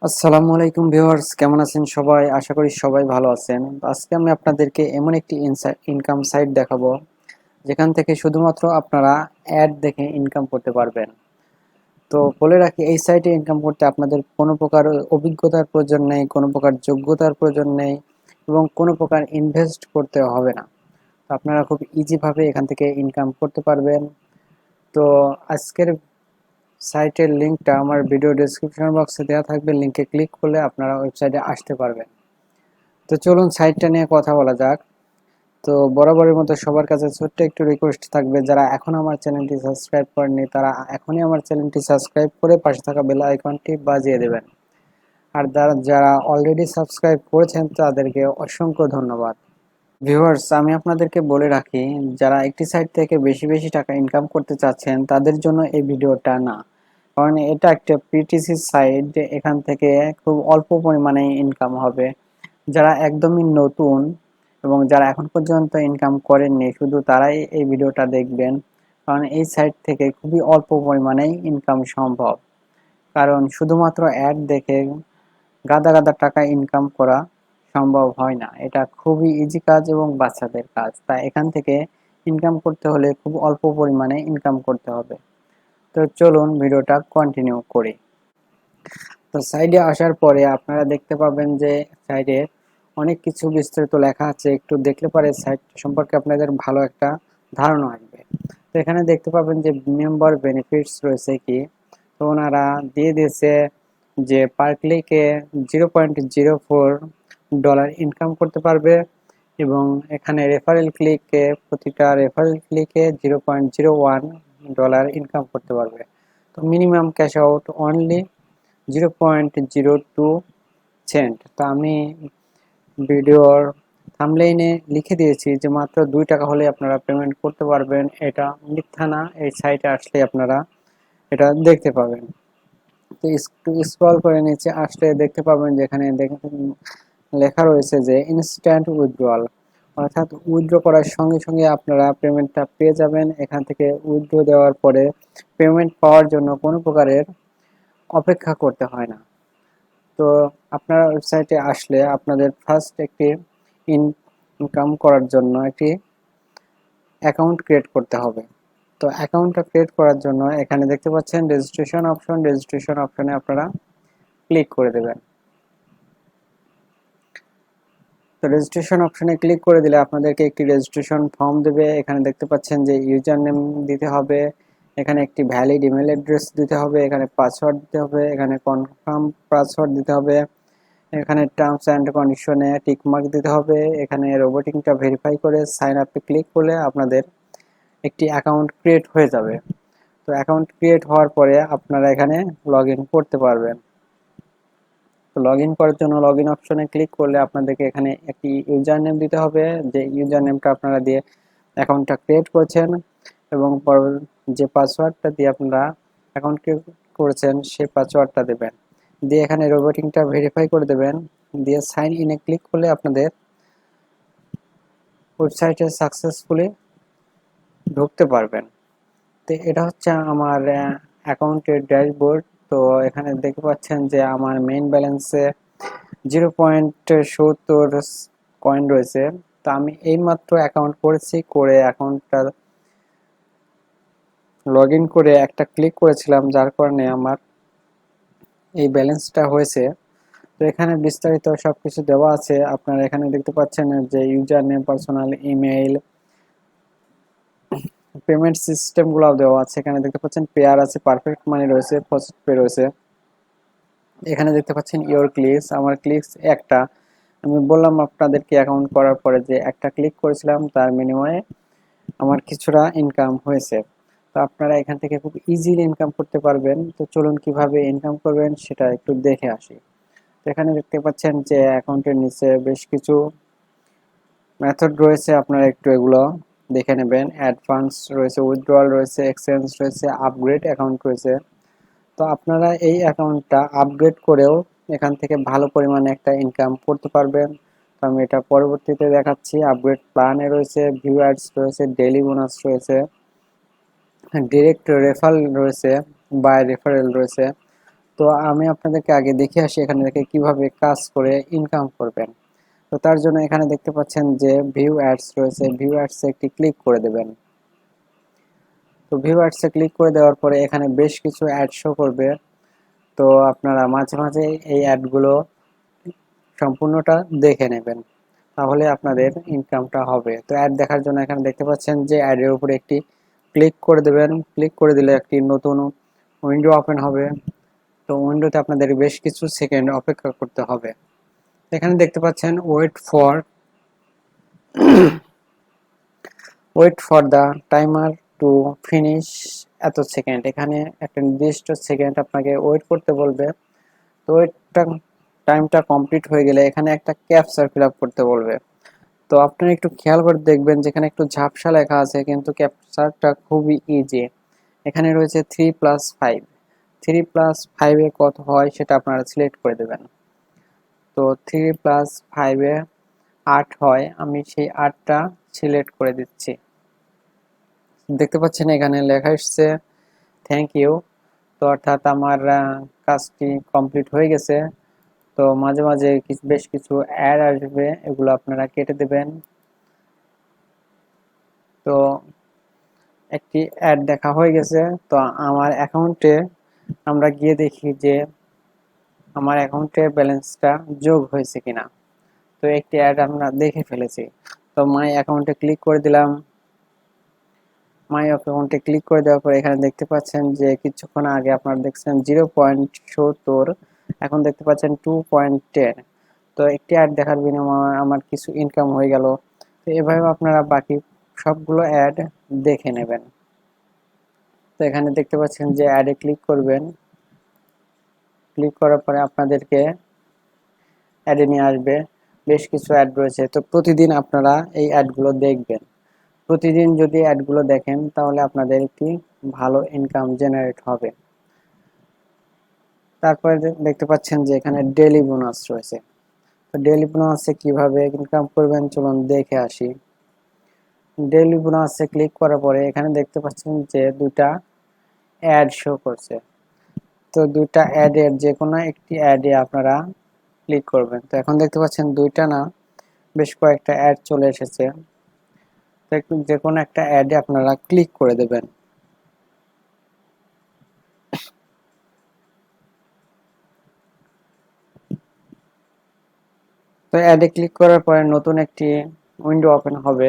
আসসালামু আলাইকুম ভিউয়ার্স, কেমন আছেন সবাই? আশা করি সবাই ভালো আছেন। আজকে আমি আপনাদেরকে এমন একটি ইনকাম সাইট দেখাবো যেখান থেকে শুধুমাত্র আপনারা অ্যাড দেখে ইনকাম করতে পারবেন। তো বলে রাখি, এই সাইটে ইনকাম করতে আপনাদের কোনো প্রকার অভিজ্ঞতার প্রয়োজন নেই, কোনো প্রকার যোগ্যতার প্রয়োজন নেই এবং কোনো প্রকার ইনভেস্ট করতে হবে না। তো আপনারা খুব ইজিভাবে এখান থেকে ইনকাম করতে পারবেন। তো আজকের সাইটের লিঙ্কটা আমার ভিডিও ডেসক্রিপশন বক্সে দেওয়া থাকবে, লিঙ্কে ক্লিক করলে আপনারা ওয়েবসাইটে আসতে পারবেন। তো চলুন সাইটটা নিয়ে কথা বলা যাক। তো বরাবরের মতো সবার কাছে ছোট্ট একটু রিকোয়েস্ট থাকবে, যারা এখন আমার চ্যানেলটি সাবস্ক্রাইব করেননি তারা এখনই আমার চ্যানেলটি সাবস্ক্রাইব করে পাশে থাকা বেল আইকনটি বাজিয়ে দেবেন। আর যারা অলরেডি সাবস্ক্রাইব করেছেন তাদেরকে অসংখ্য ধন্যবাদ। ভিউয়ার্স, আমি আপনাদেরকে বলে রাখি, যারা একটি সাইট থেকে বেশি বেশি টাকা ইনকাম করতে চাচ্ছেন তাদের জন্য এই ভিডিওটা না। কারণ এটা একটা পিটিসি সাইট, এখান থেকে খুব অল্প পরিমাণে ইনকাম হবে। যারা একদমই নতুন এবং যারা এখন পর্যন্ত ইনকাম করেননি শুধু তারাই এই ভিডিওটা দেখবেন। কারণ এই সাইট থেকে খুবই অল্প পরিমাণেই ইনকাম সম্ভব। কারণ শুধুমাত্র অ্যাড দেখে গাদা গাদা টাকা ইনকাম করা সম্ভব হয় না। এটা খুবই ইজি কাজ এবং বাচ্চাদের কাজ। তাই এখান থেকে ইনকাম করতে হলে খুব অল্প পরিমাণে ইনকাম করতে হবে। তো চলুন ভিডিওটা কন্টিনিউ করি। তো সাইডে আসার পরে আপনারা দেখতে পাবেন যে সাইডে অনেক কিছু বিস্তারিত লেখা আছে। একটু দেখলে পরে সাইট সম্পর্কে আপনাদের ভালো একটা ধারণা আসবে। তো এখানে দেখতে পাবেন যে মেম্বার বেনিফিটস রয়েছে কি। তো ওনারা দিয়ে দিয়েছে যে পার ক্লিকে $0.04 ইনকাম করতে পারবে এবং এখানে রেফারেল ক্লিকে প্রতিটা রেফারেল ক্লিকে $0.01 ইনকাম করতে পারবে। তো minimum cash out only 0.02 cent. তো আমি ভিডিওর থাম্বনেইলে লিখে দিয়েছি যে মাত্র 2 টাকা হলে আপনারা পেমেন্ট করতে পারবেন। এটা মিথ্যা না, এই সাইটে আসলে আপনারা এটা দেখতে পাবেন। তো একটু স্ক্রল করে নিচে আসলে দেখতে পাবেন যেখানে লেখা রয়েছে যে ইনস্ট্যান্ট উইথড্রয়াল, অর্থাৎ উইথড্র করার সঙ্গে সঙ্গে আপনারা পেমেন্টটা পেয়ে যাবেন। এখান থেকে উইথড্র দেওয়ার পরে পেমেন্ট পাওয়ার জন্য কোনো প্রকারের অপেক্ষা করতে হয় না। তো আপনারা ওয়েবসাইটে আসলে আপনাদের ফার্স্ট একটি ইনকাম করার জন্য একটি অ্যাকাউন্ট ক্রিয়েট করতে হবে। তো অ্যাকাউন্টটা ক্রিয়েট করার জন্য এখানে দেখতে পাচ্ছেন রেজিস্ট্রেশন অপশন, রেজিস্ট্রেশন অপশনে আপনারা ক্লিক করে দেবেন। তো রেজিস্ট্রেশন অপশনে ক্লিক করে দিলে আপনাদেরকে একটি রেজিস্ট্রেশন ফর্ম দেবে। এখানে দেখতে পাচ্ছেন যে ইউজার নেম দিতে হবে, এখানে একটি ভ্যালিড ইমেল অ্যাড্রেস দিতে হবে, এখানে পাসওয়ার্ড দিতে হবে, এখানে কনফার্ম পাসওয়ার্ড দিতে হবে, এখানে টার্মস অ্যান্ড কন্ডিশনে টিকমার্ক দিতে হবে। এখানে রোবোটিংটা ভেরিফাই করে সাইন আপে ক্লিক করলে আপনাদের একটি অ্যাকাউন্ট ক্রিয়েট হয়ে যাবে। তো অ্যাকাউন্ট ক্রিয়েট হওয়ার পরে আপনারা এখানে লগ ইন করতে পারবেন। তো লগ ইন করার জন্য লগ ইন অপশনে ক্লিক করলে আপনাদেরকে এখানে একটি ইউজার নেম দিতে হবে, যে ইউজার নেমটা আপনারা দিয়ে অ্যাকাউন্টটা ক্রিয়েট করেছেন এবং যে পাসওয়ার্ডটা দিয়ে আপনারা অ্যাকাউন্ট ক্রিয়েট করেছেন সেই পাসওয়ার্ডটা দেবেন। দিয়ে এখানে রোবোটিংটা ভেরিফাই করে দেবেন। দিয়ে সাইন ইনে ক্লিক করলে আপনাদের ওয়েবসাইটে সাকসেসফুলি ঢুকতে পারবেন। তো এটা হচ্ছে আমার অ্যাকাউন্টের ড্যাশবোর্ড। তো এখানে দেখতে পাচ্ছেন যে আমার মেইন ব্যালেন্সে 0.70 কয়েন রয়েছে। তো আমি এইমাত্র অ্যাকাউন্ট করেছি, করে অ্যাকাউন্টটা লগ ইন করে একটা ক্লিক করেছিলাম, যার কারণে আমার এই ব্যালেন্সটা হয়েছে। তো এখানে বিস্তারিত সবকিছু দেওয়া আছে। আপনারা এখানে দেখতে পাচ্ছেন যে user name, personal email, payment সিস্টেমগুলো দেওয়া আছে। এখানে দেখতে পাচ্ছেন পেয়ার আছে, পারফেক্ট মানি রয়েছে, ফার্স্ট পে রয়েছে। এখানে দেখতে পাচ্ছেন ইওর ক্লিকস, আমার ক্লিকস একটা। আমি বললাম আপনাদেরকে অ্যাকাউন্ট করার পরে যে একটা ক্লিক করেছিলাম তার বিনিময়ে আমার কিছুটা ইনকাম হয়েছে। তো আপনারা এখান থেকে খুব ইজিলি ইনকাম করতে পারবেন। তো চলুন কিভাবে ইনকাম করবেন সেটা একটু দেখে আসি। তো এখানে দেখতে পাচ্ছেন যে অ্যাকাউন্টের নিচে বেশ কিছু মেথড রয়েছে, আপনারা একটু এগুলো দেখে নেবেন। অ্যাডভান্স রয়েছে, উইথড্রয়াল রয়েছে, এক্সচেঞ্জ রয়েছে, আপগ্রেড অ্যাকাউন্ট রয়েছে। তো আপনারা এই অ্যাকাউন্টটা আপগ্রেড করেও এখান থেকে ভালো পরিমাণে একটা ইনকাম করতে পারবেন। তো আমি এটা পরবর্তীতে দেখাচ্ছি। আপগ্রেড প্ল্যানে রয়েছে, ভিউ অ্যাডস রয়েছে, ডেইলি বোনাস রয়েছে, ডিরেক্ট রেফারেল রয়েছে, বাই রেফারেল রয়েছে। তো তো আমি আপনাদেরকে আগে দেখে আসি এখানে দেখে কিভাবে কাজ করে ইনকাম করবেন। তো তার জন্য এখানে দেখতে পাচ্ছেন যে ভিউ অ্যাডস রয়েছে, ভিউ অ্যাডসে একটি ক্লিক করে দেবেন। তো ভিউ অ্যাডসে ক্লিক করে দেওয়ার পরে এখানে বেশ কিছু অ্যাড শো করবে। তো আপনারা মাঝে মাঝে এই অ্যাডগুলো সম্পূর্ণটা দেখে নেবেন, তাহলে আপনাদের ইনকামটা হবে। তো অ্যাড দেখার জন্য এখানে দেখতে পাচ্ছেন যে অ্যাডের উপরে একটি ক্লিক করে দেবেন। ক্লিক করে দিলে একটি নতুন উইন্ডো ওপেন হবে। তো উইন্ডোতে আপনাদের বেশ কিছু সেকেন্ড অপেক্ষা করতে হবে। এখানে দেখতে পাচ্ছেন wait for the timer to finish এত সেকেন্ড। এখানে একটা নির্দিষ্ট সেকেন্ড আপনাকে ওয়েট করতে বলবে। তো ওয়েটটা টাইমটা কমপ্লিট হয়ে গেলে এখানে একটা ক্যাপচা ফিল আপ করতে বলবে। তো আপনারা একটু খেয়াল করে দেখবেন যেখানে একটু ঝাপসা লেখা আছে, কিন্তু ক্যাপচারটা খুবই ইজি। এখানে রয়েছে 3+5। 3+5 কত হয় সেটা আপনারা সিলেক্ট করে দেবেন। তো 3+5 8 হয়, আমি সেই 8টা সিলেক্ট করে দিচ্ছি। দেখতে পাচ্ছেন এখানে লেখা এসছে থ্যাংক ইউ। তো অর্থাৎ আমার কাজটি কমপ্লিট হয়ে গেছে। তো মাঝে মাঝে বেশ কিছু অ্যাড আসবে, এগুলো আপনারা কেটে দেবেন। তো একটি অ্যাড দেখা হয়ে গেছে। তো আমার অ্যাকাউন্টে আমরা গিয়ে দেখি যে আমার অ্যাকাউন্টে ব্যালেন্সটা যোগ হয়েছে কিনা। তো একটি অ্যাড আমরা দেখে ফেলেছি। তো মাই অ্যাকাউন্টে ক্লিক করে দিলাম। মাই অ্যাকাউন্টে ক্লিক করে দেওয়ার পর এখানে দেখতে পাচ্ছেন যে কিছুক্ষণ আগে আপনারা দেখছেন 0.70, এখন দেখতে পাচ্ছেন 2.10। তো একটি অ্যাড দেখার বিনিময়ে আমার কিছু ইনকাম হয়ে গেল। তো এভাবে আপনারা বাকি সবগুলো অ্যাড দেখে নেবেন। তো এখানে দেখতে পাচ্ছেন যে অ্যাডে ক্লিক করবেন। ক্লিক করার পরে আপনাদেরকে অ্যাডে নিয়ে আসবে। বেশ কিছু অ্যাড রয়েছে। তো প্রতিদিন আপনারা এই অ্যাডগুলো দেখবেন। প্রতিদিন যদি অ্যাডগুলো দেখেন তাহলে আপনাদের একটি ভালো ইনকাম জেনারেট হবে। তারপরে দেখতে পাচ্ছেন যে এখানে ডেইলি বোনাস রয়েছে। তো ডেইলি বোনাসে কিভাবে ইনকাম করবেন চলুন দেখে আসি। ডেইলি বোনাসে ক্লিক করার পরে এখানে দেখতে পাচ্ছেন যে দুটা অ্যাড শো করছে। তো দুটা অ্যাডের যে কোনো একটি অ্যাডে আপনারা ক্লিক করবেন। তো এখন দেখতে পাচ্ছেন দুইটা না, বেশ কয়েকটা অ্যাড চলে এসেছে। তো যে কোনো একটা অ্যাডে আপনারা ক্লিক করে দেবেন। তো অ্যাডে ক্লিক করার পরে নতুন একটি উইন্ডো ওপেন হবে।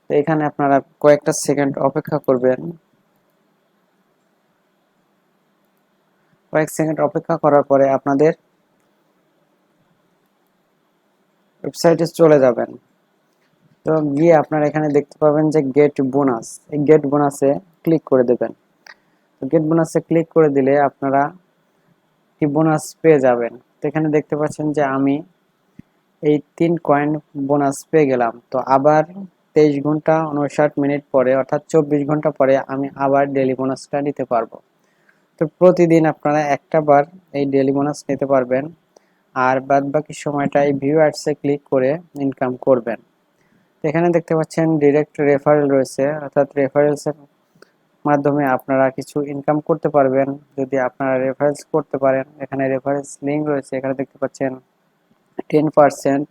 তো এখানে আপনারা কয়েকটা সেকেন্ড অপেক্ষা করবেন। কয়েক সেকেন্ড অপেক্ষা করার পরে আপনাদের ওয়েবসাইটে চলে যাবেন। তো গিয়ে আপনারা এখানে দেখতে পাবেন যে গেট বোনাস, এই গেট বোনাসে ক্লিক করে দেবেন। তো গেট বোনাসে ক্লিক করে দিলে আপনারা কি বোনাস পেয়ে যাবেন। তো এখানে দেখতে পাচ্ছেন যে আমি এই 3 কয়েন বোনাস পেয়ে গেলাম। তো আবার 23 ঘন্টা 59 মিনিট পরে অর্থাৎ 24 ঘন্টা পরে আমি আবার ডেইলি বোনাসটা নিতে পারবো। তো প্রতিদিন আপনারা একটা বার এই ডেইলি বোনাস নিতে পারবেন, আর বাদ বাকি সময়টা এই ভিউ অ্যাডসে ক্লিক করে ইনকাম করবেন। এখানে দেখতে পাচ্ছেন ডিরেক্ট রেফারেল রয়েছে, অর্থাৎ রেফারেলসের মাধ্যমে আপনারা কিছু ইনকাম করতে পারবেন যদি আপনারা রেফারেন্স করতে পারেন। এখানে রেফারেন্স লিঙ্ক রয়েছে, এখানে দেখতে পাচ্ছেন 10%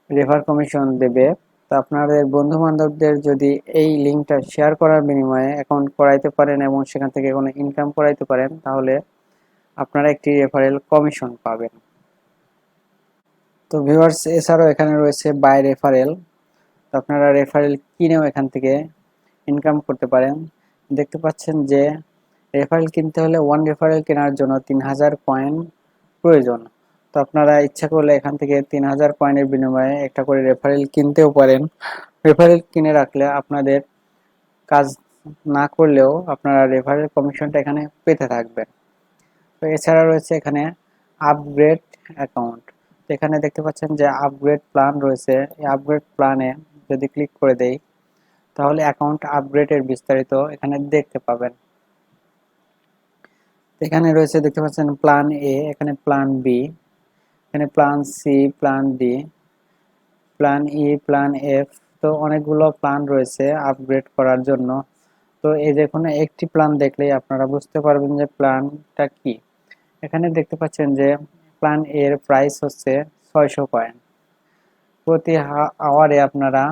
রেফার কমিশন দেবে। তো আপনাদের বন্ধু বান্ধবদের যদি এই লিঙ্কটা শেয়ার করার বিনিময়ে অ্যাকাউন্ট করাইতে পারেন এবং সেখান থেকে কোনো ইনকাম করাইতে পারেন, তাহলে আপনারা একটি রেফারেল কমিশন পাবেন। তো ভিউয়ার্স, এছাড়াও এখানে রয়েছে বাই রেফারেল। তো আপনারা রেফারেল কিনেও এখান থেকে ইনকাম করতে পারেন। দেখতে পাচ্ছেন যে রেফারেল কিনতে হলে 1 রেফারেল কেনার জন্য 3000 কয়েন প্রয়োজন। তো আপনারা ইচ্ছা করলে এখান থেকে 3000 কয়েনের বিনিময়ে একটা করে রেফারেল কিনতেও পারেন। রেফারেল কিনে রাখলে আপনাদের কাজ না করলেও আপনারা রেফারেল কমিশনটা এখানে পেতে থাকবেন। তো এছাড়া রয়েছে এখানে আপগ্রেড অ্যাকাউন্ট। তো এখানে দেখতে পাচ্ছেন যে আপগ্রেড প্ল্যান রয়েছে। এই আপগ্রেড প্ল্যানে যদি ক্লিক করে দেই তাহলে অ্যাকাউন্ট আপগ্রেডের বিস্তারিত এখানে দেখতে পাবেন। এখানে রয়েছে দেখতে পাচ্ছেন প্ল্যান এ, এখানে প্ল্যান বি, এখানে plan C, plan D, plan E, plan F. তো অনেকগুলো প্ল্যান রয়েছে আপগ্রেড করার জন্য। তো এই যে কোনো একটি প্ল্যান দেখলেই আপনারা বুঝতে পারবেন যে প্ল্যানটা কি। এখানে দেখতে পাচ্ছেন যে প্ল্যান এর প্রাইস হচ্ছে 600 কয়েন। প্রতি আওয়ারে আপনারা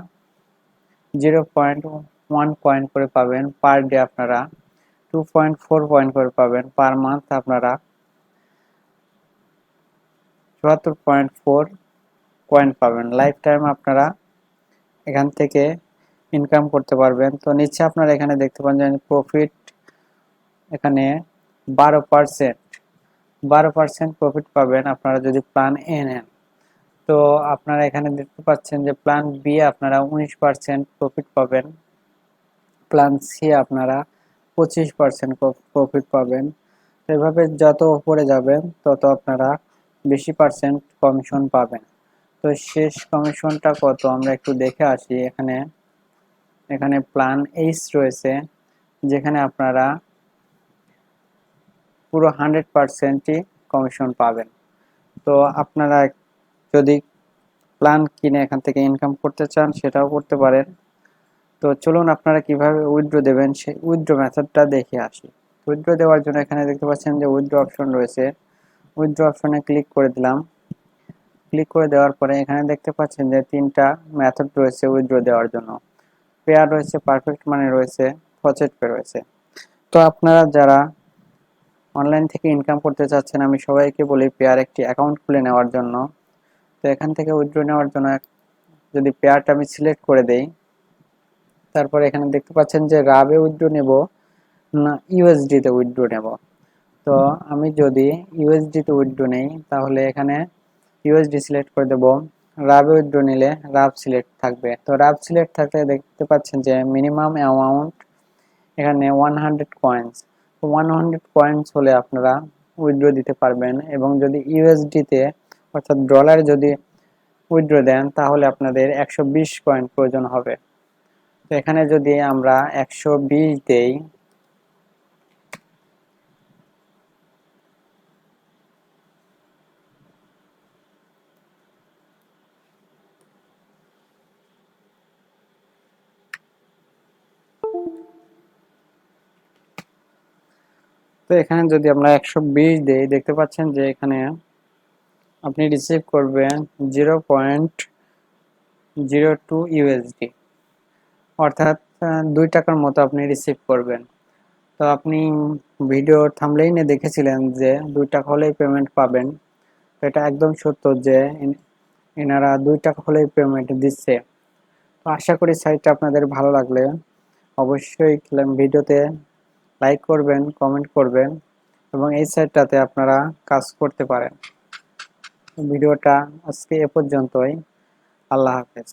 0.1 কয়েন করে পাবেন, পার ডে আপনারা 2.4 কয়েন করে পাবেন, পার মান্থ আপনারা 74.4 কয়েন পাবেন। লাইফ টাইম আপনারা এখান থেকে ইনকাম করতে পারবেন। তো নিচে আপনারা এখানে দেখতে পাচ্ছেন প্রফিট, এখানে 12% 12% প্রফিট পাবেন আপনারা যদি প্ল্যান এ নেন। তো আপনারা এখানে দেখতে পাচ্ছেন যে প্ল্যান বি আপনারা 19% প্রফিট পাবেন, প্ল্যান সি আপনারা 25% প্রফিট পাবেন। এভাবে যত উপরে যাবেন তত আপনারা বেশি পার্সেন্ট কমিশন পাবেন। তো শেষ কমিশনটা কত আমরা একটু দেখে আসি। এখানে এখানে প্ল্যান এইচ রয়েছে, যেখানে আপনারা পুরো 100%ই কমিশন পাবেন। তো আপনারা যদি প্ল্যান কিনে এখান থেকে ইনকাম করতে চান সেটাও করতে পারেন। তো চলুন আপনারা কিভাবে উইথড্র দেবেন সেই উইথড্র মেথডটা দেখে আসি। উইথড্র দেওয়ার জন্য এখানে দেখতে পাচ্ছেন যে উইথড্র অপশন রয়েছে, উইথড্র অপশনে ক্লিক করে দিলাম। ক্লিক করে দেওয়ার পরে এখানে দেখতে পাচ্ছেন যে 3টা মেথড রয়েছে উইথড্র দেওয়ার জন্য। পেয়ার রয়েছে, পারফেক্ট মানি রয়েছে, ফসেট পে রয়েছে। তো আপনারা যারা অনলাইন থেকে ইনকাম করতে চাচ্ছেন, আমি সবাইকে বলি পেয়ার একটি অ্যাকাউন্ট খুলে নেওয়ার জন্য। তো এখান থেকে উইথড্র নেওয়ার জন্য যদি পেয়ারটা আমি সিলেক্ট করে দেই, তারপরে এখানে দেখতে পাচ্ছেন যে রাবে উইথড্র নেব না ইউএসডি তে উইথড্র নেব। তো আমি যদি ইউএসডি তে উইথড্র নেই তাহলে এখানে ইউএসডি সিলেক্ট করে দেব। রাবে উইথড্র নিলে রাব সিলেক্ট থাকবে। তো রাব সিলেক্ট থাকলে দেখতে পাচ্ছেন যে মিনিমাম অ্যামাউন্ট এখানে 100 কয়েন্স। তো 100 কয়েন্স হলে আপনারা উইথড্র দিতে পারবেন, এবং যদি ইউএসডি তে অর্থাৎ ডলারে যদি উইথড্র দেন তাহলে আপনাদের 120 কয়েন প্রয়োজন হবে। তো এখানে যদি আমরা 120 দেই, তো এখানে যদি আমরা 120 দেই, দেখতে পাচ্ছেন যে এখানে আপনি রিসিভ করবেন 0.02 ইউএসডি, অর্থাৎ 2 টাকার মতো আপনি রিসিভ করবেন। তো আপনি ভিডিওর থাম্বনেইলে দেখেছিলেন যে 2 টাকা হলেই পেমেন্ট পাবেন। তো এটা একদম সত্য যে এনারা 2 টাকা হলেই পেমেন্ট দিচ্ছে। তো আশা করি সাইটটা আপনাদের ভালো লাগলে অবশ্যই ভিডিওতে লাইক করবেন, কমেন্ট করবেন, এবং এই সাইটটাতে আপনারা কাজ করতে পারেন। ভিডিওটা আজকে এ পর্যন্তই। আল্লাহ হাফেজ।